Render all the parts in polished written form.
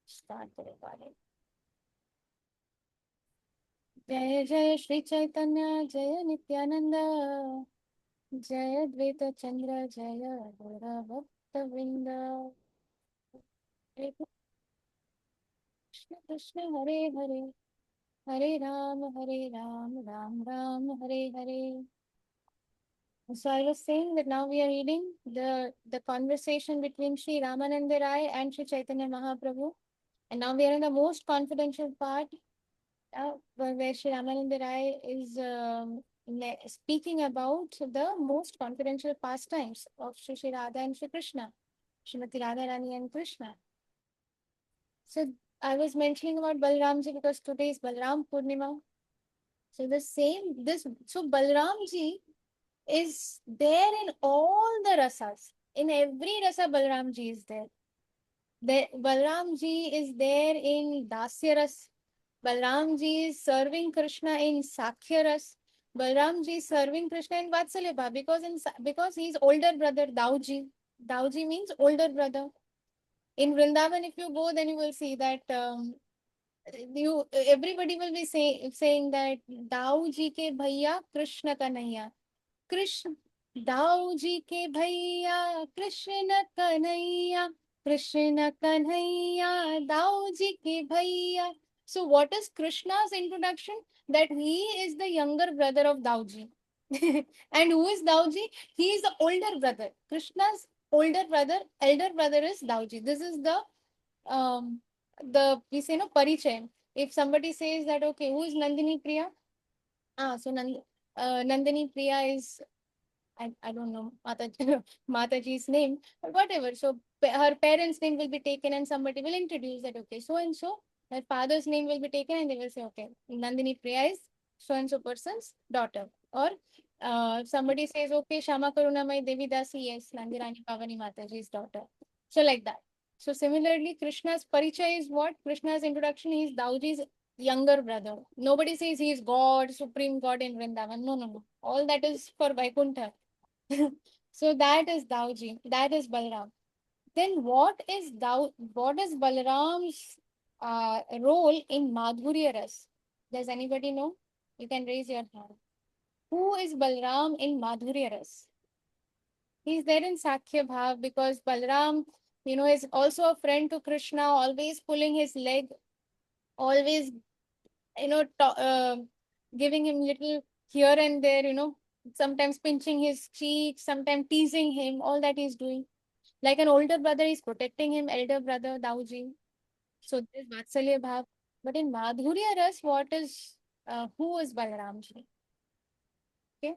Start the recording. Jai Jai Shri Caitanya, Jaya Nityananda, Jaya Dvaita Chandra, Jaya Gora Bhakta Vrinda. Hare Krishna Krishna Hare Hare, Hare Ram, Ram Ram, Hare Hare. So I was saying that now we are reading the conversation between Sri Ramananda Rai and Sri Chaitanya Mahaprabhu. And now we are in the most confidential part where Sri Ramananda Rai is speaking about the most confidential pastimes of Sri Radha and Sri Krishna, Srimati Radha Rani and Krishna. So I was mentioning about Balaramji because today is Balaram Purnima. So so Balaramji is there in all the rasas. In every rasa, Balaramji is there. Balaramji is there in Dasya Ras. Balaramji is serving Krishna in Sakhya Ras. Balaramji is serving Krishna in Vatsalya Bhav because he is older brother Dauji. Dauji means older brother. In Vrindavan, if you go, then you will see that everybody will be saying that Dauji ke bhaiya Krishna kanaiya. Krishna Dauji ke bhaiya Krishna kanaiya. Krishna kanaiya Dauji ke bhaiya. So what is Krishna's introduction? That he is the younger brother of Dauji. And who is Dauji? He is the older brother. Krishna's elder brother is Dauji. This is we say no parichay. If somebody says that, okay, who is Nandini Priya? So Nandini Priya is, I don't know Mataji's name, but whatever. So her parents' name will be taken and somebody will introduce that, okay, so and so. Her father's name will be taken and they will say, okay, Nandini Priya is so and so person's daughter. Or somebody says, okay, Shama Karunamai Devi Dasi, yes, Nandirani Pavani Mataji's daughter. So like that. So similarly, Krishna's parichaya is what? Krishna's introduction is Dauji's younger brother. Nobody says he is God, Supreme God in Vrindavan. No. All that is for Vaikuntha. So that is Dauji. That is Balaram. Then what is Balaram's role in Madhurya Ras? Does anybody know? You can raise your hand. Who is Balaram in Madhurya Ras? He's there in Sakhya Bhav because Balaram, is also a friend to Krishna, always pulling his leg, always, giving him little here and there, sometimes pinching his cheek, sometimes teasing him, all that he's doing. Like an older brother, he's protecting him, elder brother, Dauji. So there's Vatsalya Bhav. But in Madhurya Ras, who is Balaramji? Okay.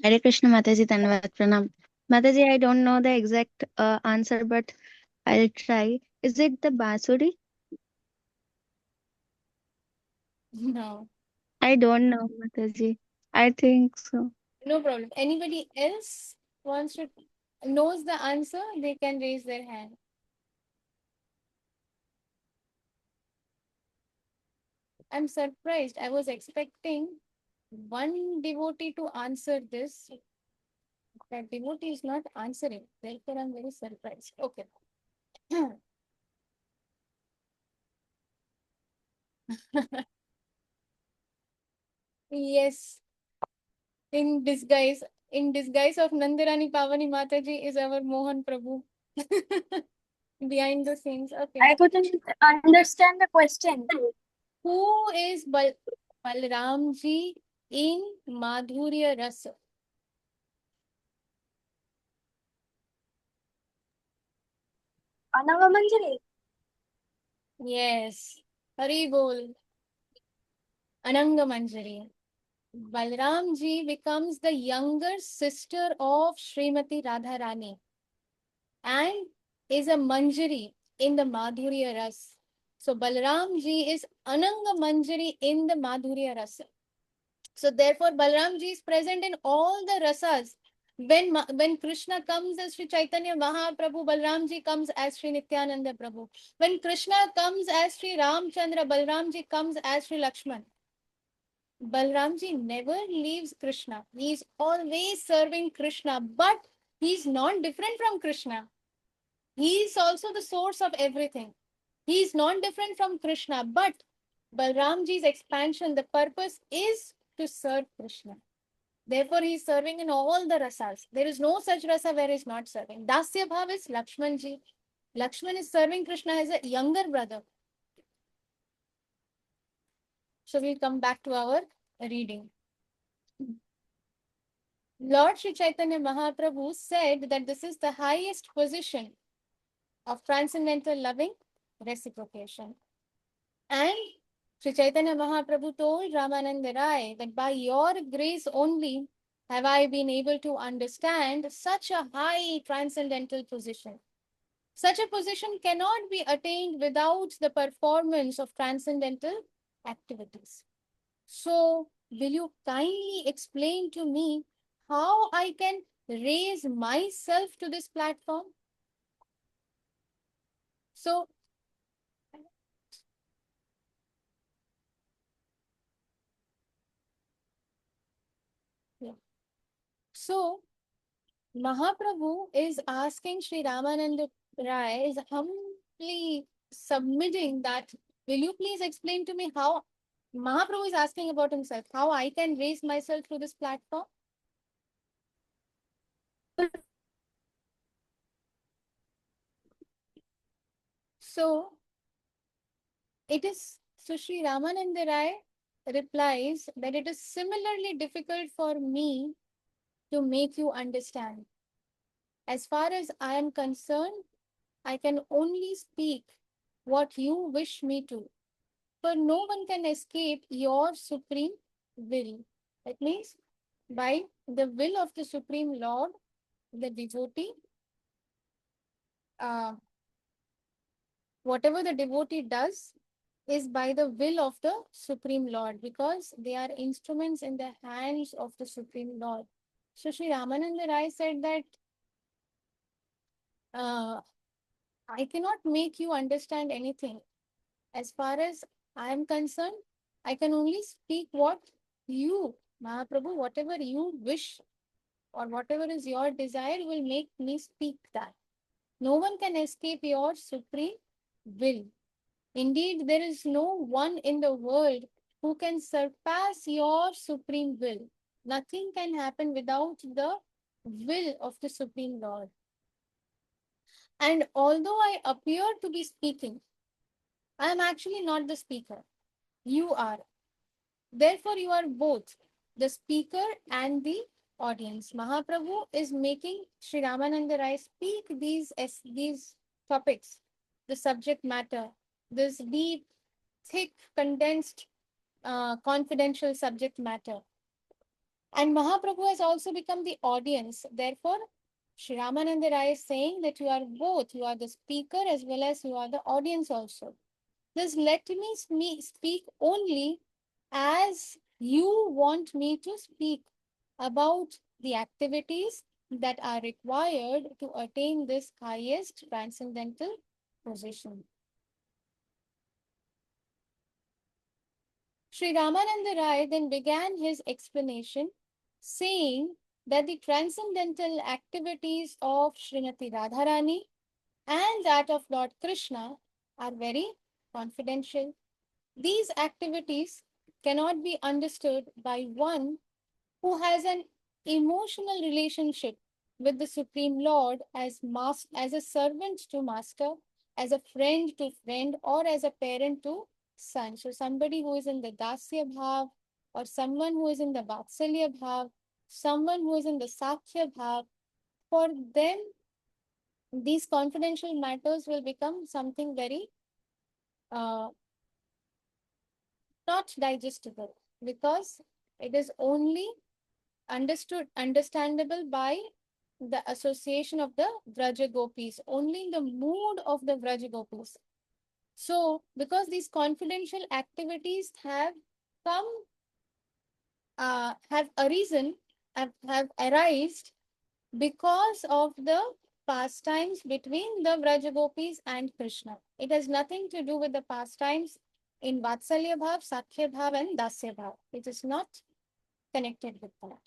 Hare Krishna Mataji, Tanvat Pranam. Mataji, I don't know the exact answer, but I'll try. Is it the Basuri? No. I don't know, Mataji. I think so. No problem. Anybody else knows the answer, they can raise their hand. I'm surprised. I was expecting one devotee to answer this. That devotee is not answering. Therefore, I'm very surprised. Okay. Yes. In disguise. In disguise of Nandirani Pavani Mataji is our Mohan Prabhu. Behind the scenes. Okay. I couldn't understand the question. Who is Balramji in Madhurya Rasa? Ananga Manjari. Yes. Hari Bol. Ananga Manjari. Balaramji becomes the younger sister of Srimati Radharani and is a Manjari in the Madhurya Ras. So Balaramji is Ananga Manjari in the Madhurya Rasa. So therefore Balaramji is present in all the rasas. When Krishna comes as Sri Chaitanya Mahaprabhu, Balaramji comes as Sri Nityananda Prabhu. When Krishna comes as Sri Ramchandra, Balaramji comes as Sri Lakshman. Balramji never leaves Krishna. He is always serving Krishna, but he is not different from Krishna. He is also the source of everything. He is not different from Krishna, but Balramji's expansion, the purpose is to serve Krishna. Therefore, he is serving in all the rasas. There is no such rasa where he is not serving. Dasya Bhav is Lakshmanji. Lakshman is serving Krishna as a younger brother. So we'll come back to our reading. Lord Sri Chaitanya Mahaprabhu said that this is the highest position of transcendental loving reciprocation. And Sri Chaitanya Mahaprabhu told Ramananda Rai that by your grace only have I been able to understand such a high transcendental position. Such a position cannot be attained without the performance of transcendental activities. So, will you kindly explain to me how I can raise myself to this platform? So, yeah. So Mahaprabhu is asking Sri Ramananda Rai, is humbly submitting that, will you please explain to me how Mahaprabhu is asking about himself, how I can raise myself through this platform? So it is, so Sri Ramananda Rai replies that it is similarly difficult for me to make you understand. As far as I am concerned, I can only speak what you wish me to, for no one can escape your supreme will. That means, by the will of the Supreme Lord, the devotee, uh, whatever the devotee does is by the will of the Supreme Lord, because they are instruments in the hands of the Supreme Lord. So Sri Ramananda Rai said that I cannot make you understand anything. As far as I am concerned, I can only speak what you, Mahaprabhu, whatever you wish or whatever is your desire will make me speak that. No one can escape your supreme will. Indeed, there is no one in the world who can surpass your supreme will. Nothing can happen without the will of the Supreme Lord. And although I appear to be speaking, I am actually not the speaker. You are. Therefore, you are both the speaker and the audience. Mahaprabhu is making Sri Ramananda Rai speak these topics, the subject matter, this deep, thick, condensed, confidential subject matter. And Mahaprabhu has also become the audience. Therefore, Sri Ramananda Rai is saying that you are both. You are the speaker as well as you are the audience also. Thus, let me speak only as you want me to speak about the activities that are required to attain this highest transcendental position. Sri Ramananda Rai then began his explanation saying that the transcendental activities of Srimati Radharani and that of Lord Krishna are very confidential. These activities cannot be understood by one who has an emotional relationship with the Supreme Lord as a servant to master, as a friend to friend, or as a parent to son. So somebody who is in the Dasya Bhav, or someone who is in the Vatsalya Bhav, someone who is in the Sakhya Bhav, for them, these confidential matters will become something very not digestible, because it is only understandable by the association of the Vraja Gopis, only in the mood of the Vraja Gopis. So, because these confidential activities have come, have arisen, have arisen because of the pastimes between the Vraja Gopis and Krishna. It has nothing to do with the pastimes in Vatsalya Bhav, Sakhya Bhav, and Dasya Bhav. It is not connected with that.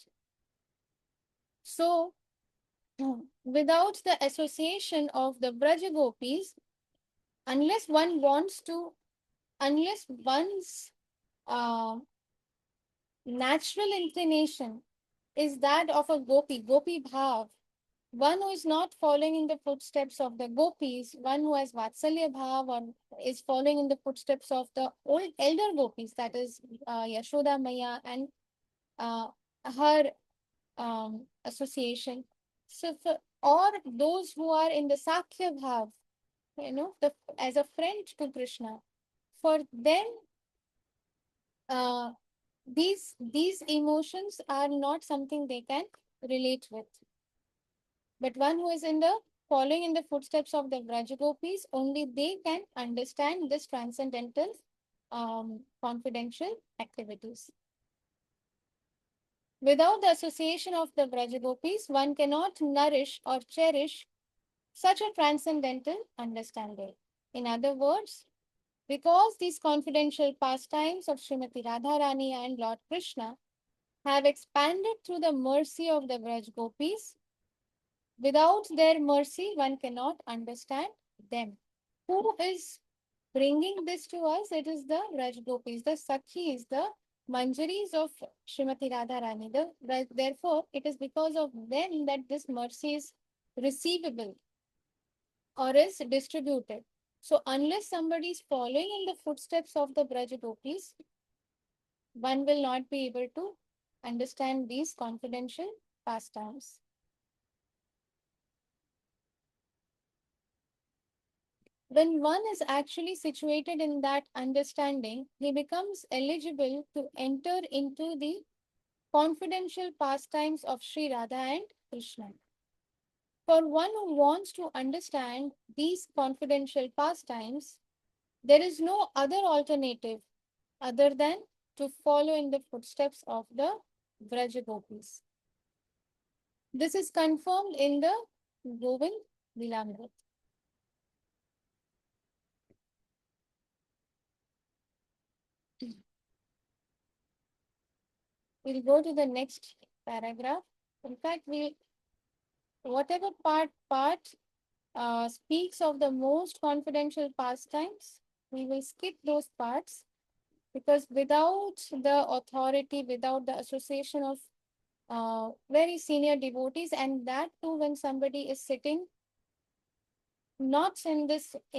So, without the association of the Braja Gopis, unless one wants to, unless one's uh, natural inclination is that of a gopi bhav, one who is not following in the footsteps of the gopis, one who has vatsalya bhav or is following in the footsteps of the old elder gopis, that is Yashoda Maya and uh, her association. So, or those who are in the Sakhya Bhav, as a friend to Krishna, for them, uh, these emotions are not something they can relate with. But one who is in the following in the footsteps of the Vrajagopis, only they can understand this transcendental, confidential activities. Without the association of the Vrajagopis, one cannot nourish or cherish such a transcendental understanding. In other words, because these confidential pastimes of Srimati Radharani and Lord Krishna have expanded through the mercy of the Vraj Gopis, without their mercy, one cannot understand them. Who is bringing this to us? It is the Vraj Gopis, the Sakhis, the Manjaris of Srimati Radharani. Therefore, it is because of them that this mercy is receivable or is distributed. So unless somebody is following in the footsteps of the Braj Gopis, one will not be able to understand these confidential pastimes. When one is actually situated in that understanding, he becomes eligible to enter into the confidential pastimes of Sri Radha and Krishna. For one who wants to understand these confidential pastimes, there is no other alternative other than to follow in the footsteps of the Vraja Gopis. This is confirmed in the Govind Lilamrit. We'll go to the next paragraph. In fact, whatever part speaks of the most confidential pastimes, we will skip those parts, because without the authority, without the association of very senior devotees, and that too when somebody is sitting not in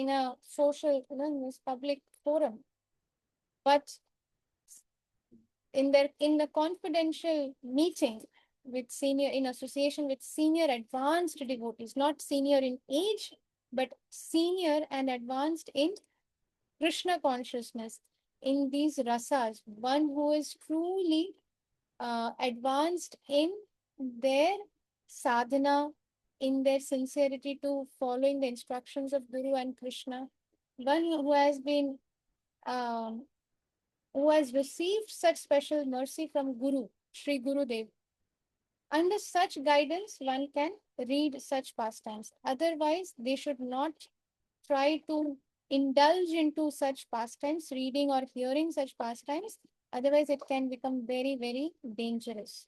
a social, in this public forum, but in the confidential meeting with senior, in association with senior advanced devotees, not senior in age, but senior and advanced in Krishna consciousness, in these rasas, one who is truly advanced in their sadhana, in their sincerity to following the instructions of Guru and Krishna, one who has been um, who has received such special mercy from Guru, Sri Gurudev. Under such guidance, one can read such pastimes. Otherwise, they should not try to indulge into such pastimes, reading or hearing such pastimes. Otherwise, it can become very, very dangerous.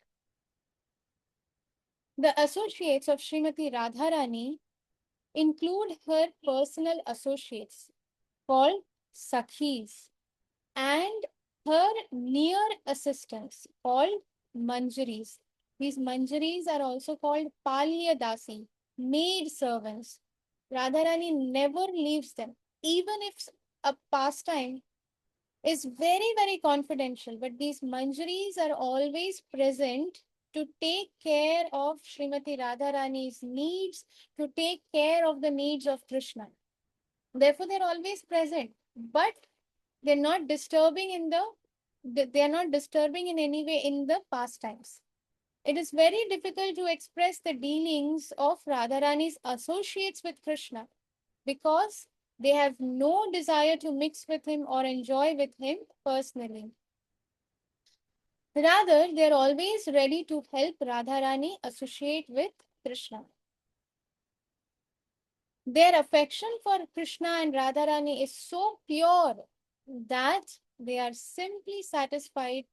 The associates of Srimati Radharani include her personal associates called Sakhis and her near assistants called Manjaris. These Manjaris are also called Palya Dasi, maid servants. Radharani never leaves them, even if a pastime is very, very confidential, but these Manjaris are always present to take care of Srimati Radharani's needs, to take care of the needs of Krishna. Therefore, they're always present, but they're not disturbing they are not disturbing in any way in the pastimes. It is very difficult to express the dealings of Radharani's associates with Krishna, because they have no desire to mix with him or enjoy with him personally. Rather, they are always ready to help Radharani associate with Krishna. Their affection for Krishna and Radharani is so pure that they are simply satisfied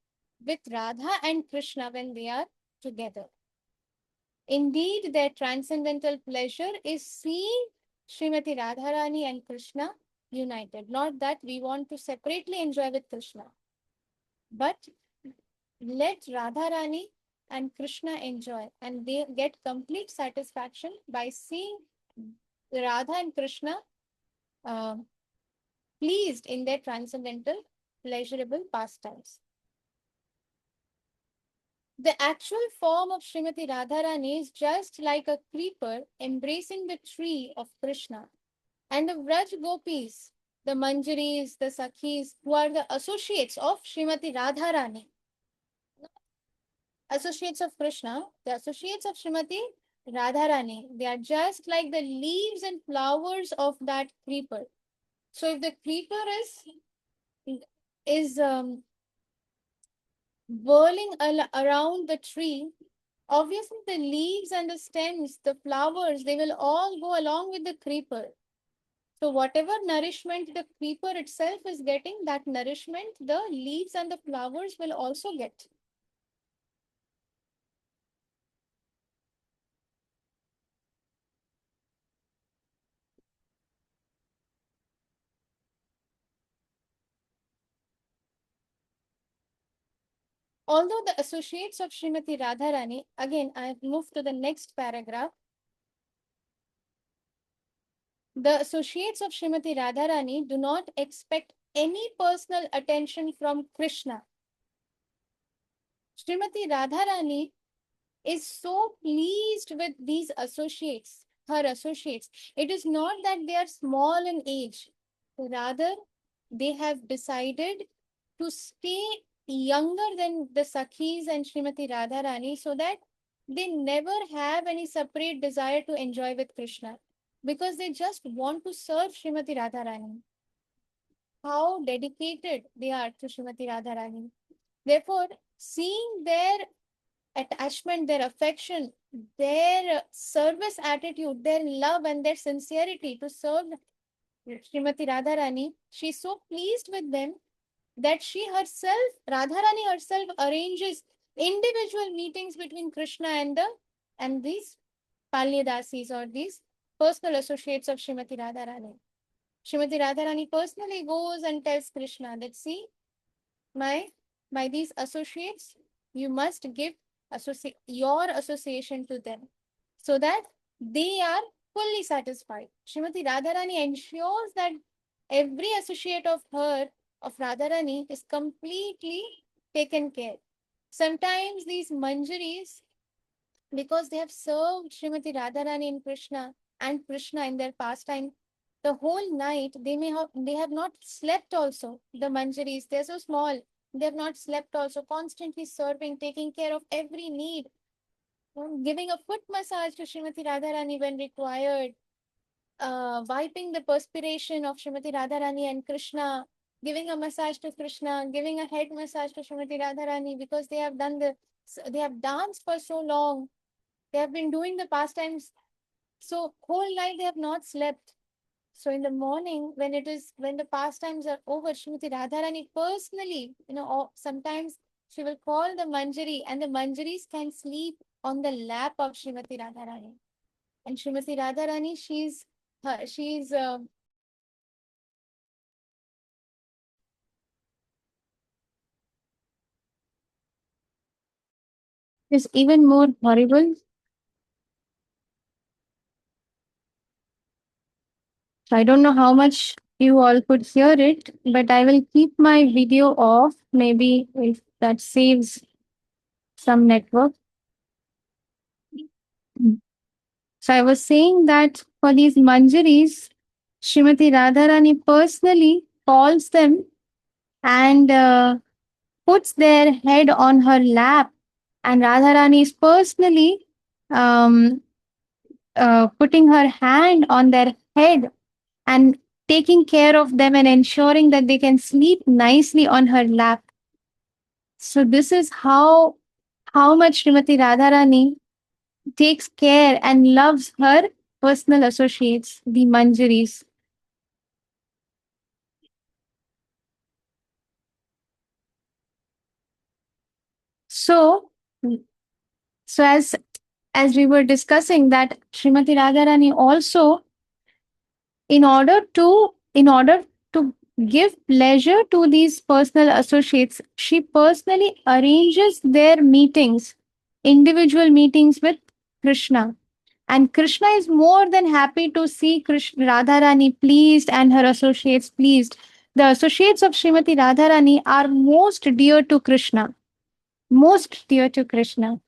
with Radha and Krishna when they are together. Indeed, their transcendental pleasure is seeing Srimati Radharani and Krishna united. Not that we want to separately enjoy with Krishna, but let Radharani and Krishna enjoy, and they get complete satisfaction by seeing Radha and Krishna uh, pleased in their transcendental, pleasurable pastimes. The actual form of Srimati Radharani is just like a creeper embracing the tree of Krishna. And the Vraj Gopis, the Manjaris, the Sakhis, who are the associates of Srimati Radharani, associates of Krishna, the associates of Srimati Radharani, they are just like the leaves and flowers of that creeper. So if the creeper is whirling around the tree, obviously the leaves and the stems, the flowers, they will all go along with the creeper. So whatever nourishment the creeper itself is getting, that nourishment the leaves and the flowers will also get. Although the associates of Srimati Radharani, again I have moved to the next paragraph. The associates of Srimati Radharani do not expect any personal attention from Krishna. Srimati Radharani is so pleased with these associates, her associates. It is not that they are small in age. Rather, they have decided to stay younger than the Sakhis and Srimati Radharani so that they never have any separate desire to enjoy with Krishna, because they just want to serve Srimati Radharani. How dedicated they are to Srimati Radharani. Therefore, seeing their attachment, their affection, their service attitude, their love and their sincerity to serve Srimati Radharani, she is so pleased with them that she herself, Radharani herself, arranges individual meetings between Krishna and these Palyadasis or these personal associates of Srimati Radharani. Srimati Radharani personally goes and tells Krishna that, see, my by these associates, you must give your association to them so that they are fully satisfied. Srimati Radharani ensures that every associate of her, of Radharani, is completely taken care. Sometimes these manjaris, because they have served Srimati Radharani and Krishna in their pastime, the whole night they have not slept also. The manjaris, they're so small, they have not slept also, constantly serving, taking care of every need, giving a foot massage to Srimati Radharani when required, wiping the perspiration of Srimati Radharani and Krishna, giving a massage to Krishna, giving a head massage to Srimati Radharani, because they have danced for so long. They have been doing the pastimes. So whole night they have not slept. So in the morning, when the pastimes are over, Srimati Radharani personally, or sometimes she will call the Manjari, and the Manjaris can sleep on the lap of Srimati Radharani. And Srimati Radharani, she's is even more horrible. So I don't know how much you all could hear it, but I will keep my video off. Maybe if that saves some network. So I was saying that for these manjaris, Srimati Radharani personally calls them and puts their head on her lap, and Radharani is personally um, putting her hand on their head and taking care of them and ensuring that they can sleep nicely on her lap. So this is how much Srimati Radharani takes care and loves her personal associates, the Manjaris. So, so, as we were discussing, that Srimati Radharani also, in order to give pleasure to these personal associates, she personally arranges their meetings, individual meetings with Krishna. And Krishna is more than happy to see Radharani pleased and her associates pleased. The associates of Srimati Radharani are most dear to Krishna. Most dear to Krishna.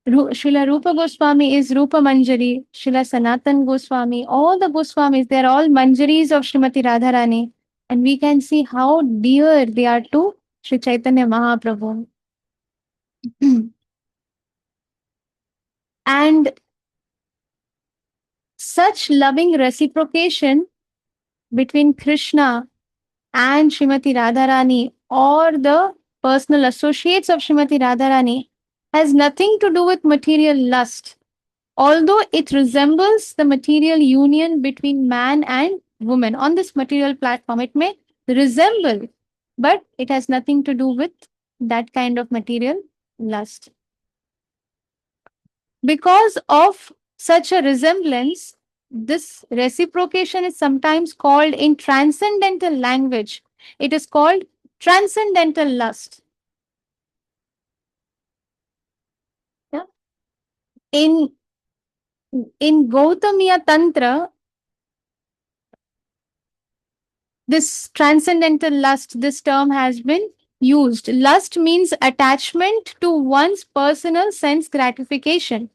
Srila Rupa Goswami is Rupa Manjari. Srila Sanatan Goswami, all the Goswamis, they are all Manjaris of Srimati Radharani. And we can see how dear they are to Sri Chaitanya Mahaprabhu. And such loving reciprocation between Krishna and Srimati Radharani, or the personal associates of Srimati Radharani, has nothing to do with material lust, although it resembles the material union between man and woman on this material platform. It may resemble, but it has nothing to do with that kind of material lust. Because of such a resemblance, this reciprocation is sometimes called in transcendental language, it is called transcendental lust. Yeah. In Gautamiya Tantra, this transcendental lust, this term has been used. Lust means attachment to one's personal sense gratification.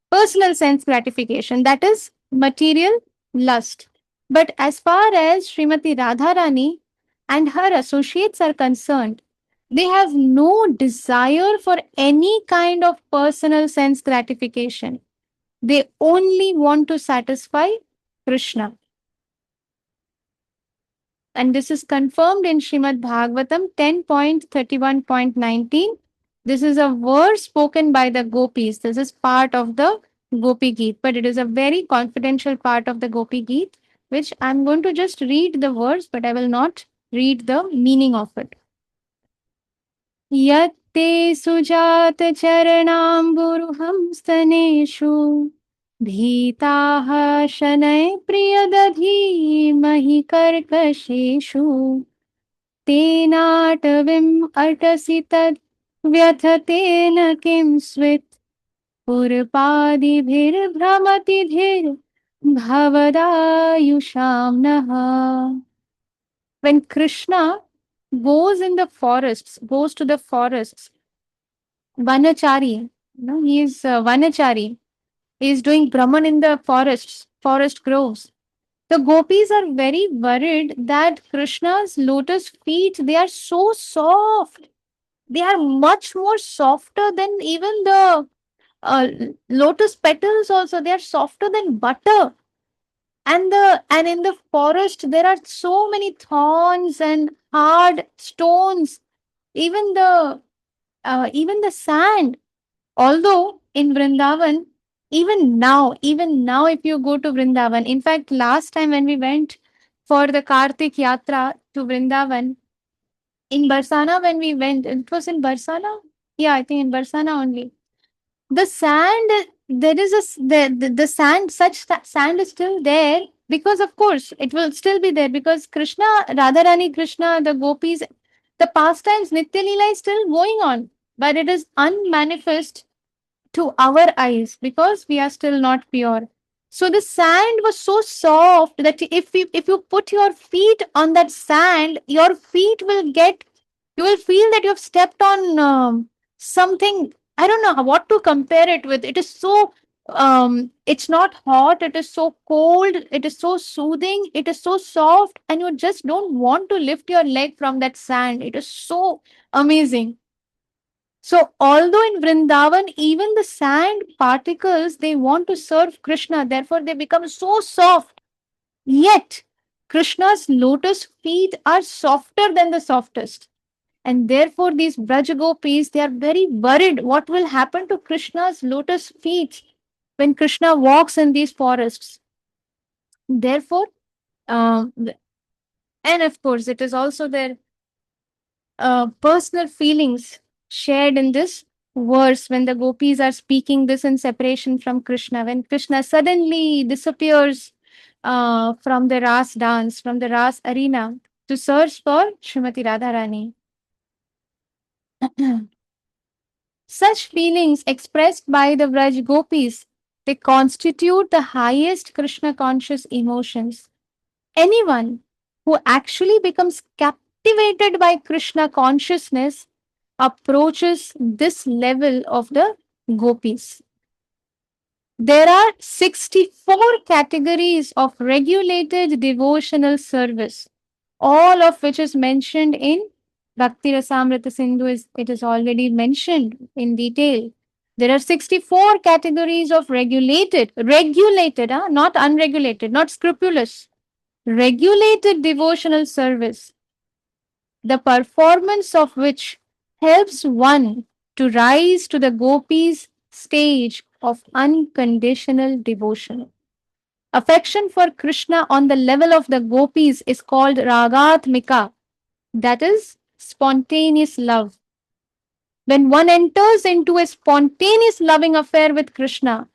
Personal sense gratification, that is material lust. But as far as Srimati Radharani and her associates are concerned, they have no desire for any kind of personal sense gratification. They only want to satisfy Krishna. And this is confirmed in Srimad Bhagavatam 10.31.19. This is a verse spoken by the gopis. This is part of the Gopi Geet, but it is a very confidential part of the Gopi Geet, which I'm going to just read the verse, but I will not read the meaning of it. Yatte sujat charanamburuham staneshu भीताः शनैः प्रियदधीमहि कर्कशेषु तेनाटवीम् अटसि तद् व्यथतेन किं स्वित् पुरपादिभिर्भ्रमति धीर्भवदायुषां नः. When Krishna goes in the forests, goes to the forests, Vanachari, he is Vanachari. He is doing Brahman in the forests, forest groves. The gopis are very worried that Krishna's lotus feet, they are so soft. They are much more softer than even the lotus petals also. They are softer than butter. And in the forest, there are so many thorns and hard stones. Even the sand. Although in Vrindavan, even now, if you go to Vrindavan, in fact, last time when we went for the Kartik Yatra to Vrindavan, in Barsana, when we went, it was in Barsana? Yeah, I think in Barsana only. The sand, there is the sand, sand is still there because, of course, it will still be there because Krishna, Radharani Krishna, the gopis, the pastimes, Nitya Leela is still going on, but it is unmanifest to our eyes because we are still not pure. So the sand was so soft that if you put your feet on that sand, your feet will get, you will feel that you have stepped on something. I don't know what to compare it with. It is so it's not hot, it is so cold, it is so soothing, it is so soft, and you just don't want to lift your leg from that sand. It is so amazing. So, although in Vrindavan, even the sand particles, they want to serve Krishna, therefore they become so soft. Yet, Krishna's lotus feet are softer than the softest. And therefore, these Braj Gopis, they are very worried what will happen to Krishna's lotus feet when Krishna walks in these forests. Therefore, and of course, it is also their personal feelings shared in this verse when the gopis are speaking this in separation from Krishna, when Krishna suddenly disappears from the Ras dance, from the Ras arena to search for Srimati Radharani. Such feelings expressed by the Vraj gopis, they constitute the highest Krishna conscious emotions. Anyone who actually becomes captivated by Krishna consciousness approaches this level of the gopis. There are 64 categories of regulated devotional service, all of which is mentioned in Bhakti Rasamrita Sindhu. It is already mentioned in detail. There are 64 categories of regulated, not unregulated, not scrupulous, regulated devotional service, the performance of which helps one to rise to the gopis stage of unconditional devotion. Affection for Krishna on the level of the gopis is called ragatmika, that is spontaneous love. When one enters into a spontaneous loving affair with Krishna,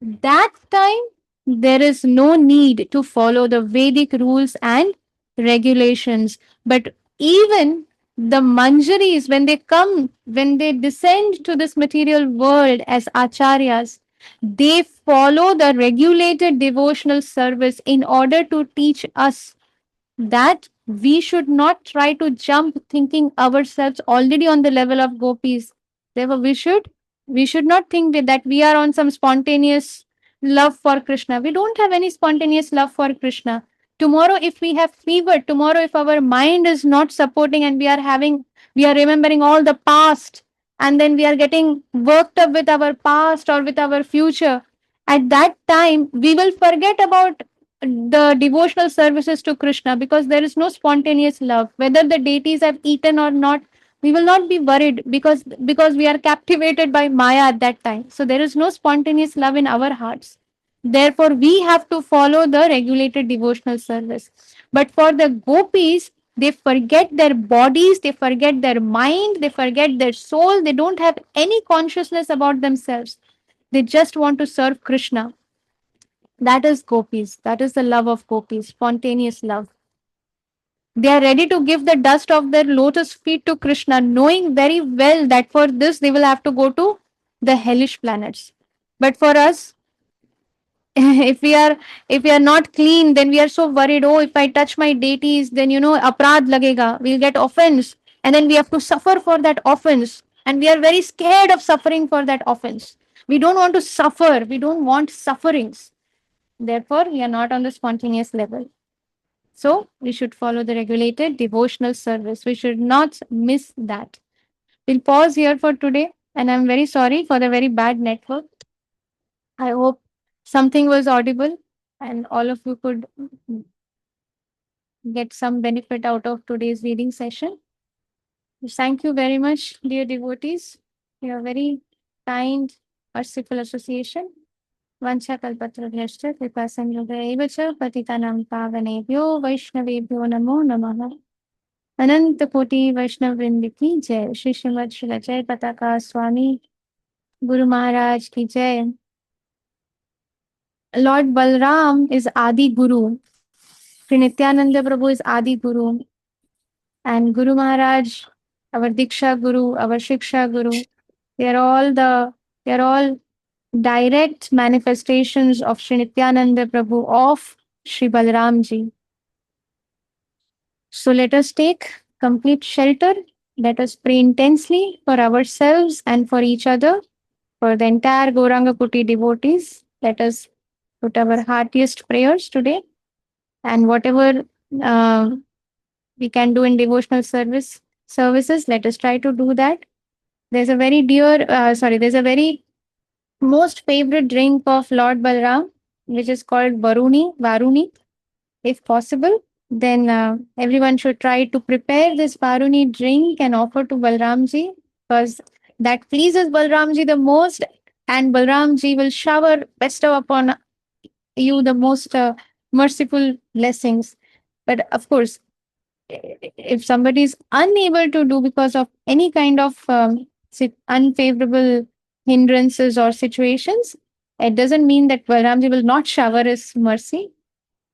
that time there is no need to follow the Vedic rules and regulations. But even the manjaris, when they descend to this material world as acharyas, they follow the regulated devotional service in order to teach us that we should not try to jump thinking ourselves already on the level of gopis. Therefore we should not think that we are on some spontaneous love for Krishna. We don't have any spontaneous love for Krishna. Tomorrow if we have fever, tomorrow if our mind is not supporting and we are remembering all the past, and then we are getting worked up with our past or with our future, at that time we will forget about the devotional services to Krishna, because there is no spontaneous love. Whether the deities have eaten or not, we will not be worried, because we are captivated by Maya at that time. So there is no spontaneous love in our hearts. Therefore, we have to follow the regulated devotional service. But for the gopis, they forget their bodies, they forget their mind, they forget their soul. They don't have any consciousness about themselves. They just want to serve Krishna. That is gopis. That is the love of gopis, spontaneous love. They are ready to give the dust of their lotus feet to Krishna, knowing very well that for this they will have to go to the hellish planets. But for us, if we are not clean, then we are so worried. Oh, if I touch my deities, then aprad lagega. We'll get offense, and then we have to suffer for that offense, and we are very scared of suffering for that offense. We don't want to suffer. We don't want sufferings. Therefore, we are not on the spontaneous level. So, we should follow the regulated devotional service. We should not miss that. We'll pause here for today, and I'm very sorry for the very bad network. I hope something was audible and all of you could get some benefit out of today's reading session. Thank you very much, dear devotees. You are very kind, merciful association. वंशकल्पतरुभ्यश्च कृपासंयोगैव च पतितानां पावनेभ्यो वैष्णवेभ्यो नमो नमः। अनंत कोटि वैष्णव वृंद की जय। श्री श्रीमद श्रील जय पताका स्वामी गुरु महाराज की जय। Lord Balaram is Adi Guru. Sri Nityananda Prabhu is Adi Guru. And Guru Maharaj, our Diksha Guru, our Shiksha Guru, they are all direct manifestations of Sri Nityananda Prabhu, of Sri Balaram Ji. So let us take complete shelter. Let us pray intensely for ourselves and for each other, for the entire Gauranga Kuti devotees. Let us put our heartiest prayers today, and whatever we can do in devotional services, let us try to do that. There's a very most favorite drink of Lord Balaram, which is called Varuni. If possible, then everyone should try to prepare this Varuni drink and offer to Balramji, because that pleases Balramji the most, and Balramji will bestow upon you the most merciful blessings. But of course, if somebody is unable to do because of any kind of unfavorable hindrances or situations, it doesn't mean that Balaramji will not shower his mercy.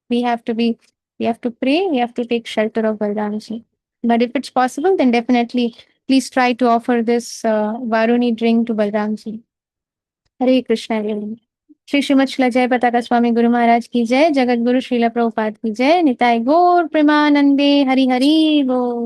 We have to pray, we have to take shelter of Balaramji. But if it's possible, then definitely please try to offer this Varuni drink to Balaramji. Hare Krishna everyone. Shri Shrimad शिला जय पताका स्वामी गुरु महाराज की जय, जगत गुरु श्रीला प्रभुपाद की जय, निताय गौर प्रेमानंदे, हरि हरि बोल।